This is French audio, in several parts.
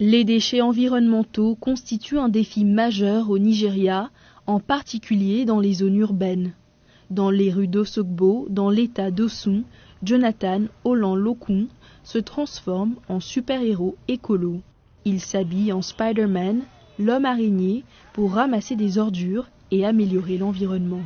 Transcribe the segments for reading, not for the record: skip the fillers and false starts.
Les déchets environnementaux constituent un défi majeur au Nigeria, en particulier dans les zones urbaines. Dans les rues d'Osogbo, dans l'état d'Osun, Jonathan Olan-Lokun se transforme en super-héros écolo. Il s'habille en Spider-Man, l'homme araignée, pour ramasser des ordures et améliorer l'environnement.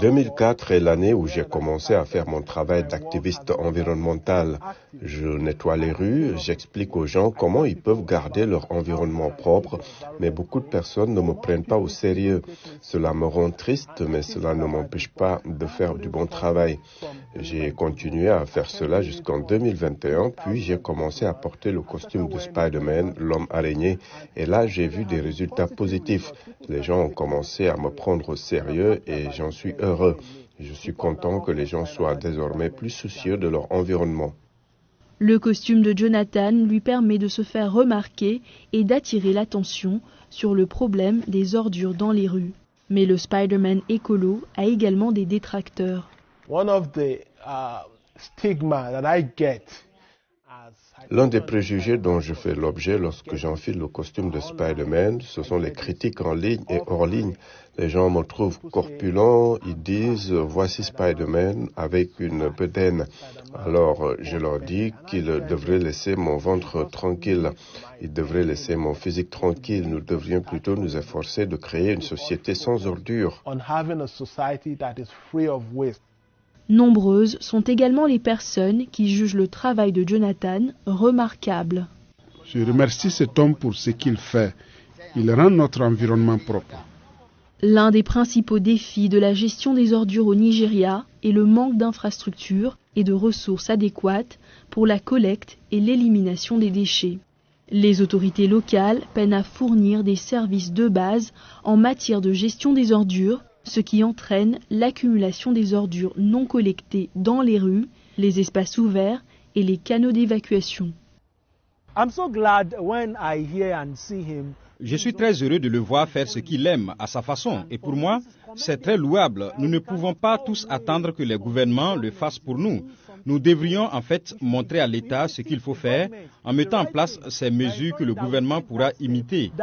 2004 est l'année où j'ai commencé à faire mon travail d'activiste environnemental. Je nettoie les rues, j'explique aux gens comment ils peuvent garder leur environnement propre, mais beaucoup de personnes ne me prennent pas au sérieux. Cela me rend triste, mais cela ne m'empêche pas de faire du bon travail. J'ai continué à faire cela jusqu'en 2021, puis j'ai commencé à porter le costume de Spider-Man, l'homme araignée, et là j'ai vu des résultats positifs. Les gens ont commencé à me prendre au sérieux et j'en suis heureux. Je suis content que les gens soient désormais plus soucieux de leur environnement. Le costume de Jonathan lui permet de se faire remarquer et d'attirer l'attention sur le problème des ordures dans les rues. Mais le Spider-Man écolo a également des détracteurs. L'un des préjugés dont je fais l'objet lorsque j'enfile le costume de Spider-Man, ce sont les critiques en ligne et hors ligne. Les gens me trouvent corpulent, ils disent « voici Spider-Man » avec une bedaine. Alors je leur dis qu'ils devraient laisser mon ventre tranquille, ils devraient laisser mon physique tranquille. Nous devrions plutôt nous efforcer de créer une société sans ordures. Nombreuses sont également les personnes qui jugent le travail de Jonathan remarquable. Je remercie cet homme pour ce qu'il fait. Il rend notre environnement propre. L'un des principaux défis de la gestion des ordures au Nigeria est le manque d'infrastructures et de ressources adéquates pour la collecte et l'élimination des déchets. Les autorités locales peinent à fournir des services de base en matière de gestion des ordures, ce qui entraîne l'accumulation des ordures non collectées dans les rues, les espaces ouverts et les canaux d'évacuation. Je suis très heureux de le voir faire ce qu'il aime à sa façon. Et pour moi, c'est très louable. Nous ne pouvons pas tous attendre que les gouvernements le fassent pour nous. Nous devrions en fait montrer à l'État ce qu'il faut faire en mettant en place ces mesures que le gouvernement pourra imiter.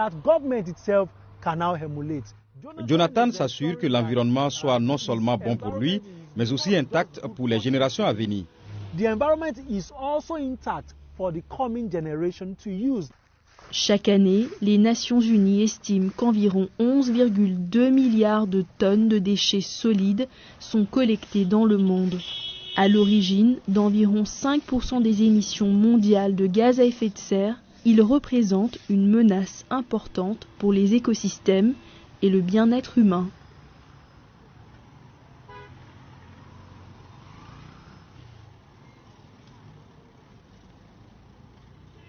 Jonathan s'assure que l'environnement soit non seulement bon pour lui, mais aussi intact pour les générations à venir. Chaque année, les Nations Unies estiment qu'environ 11,2 milliards de tonnes de déchets solides sont collectés dans le monde. À l'origine d'environ 5% des émissions mondiales de gaz à effet de serre, ils représentent une menace importante pour les écosystèmes et le bien-être humain.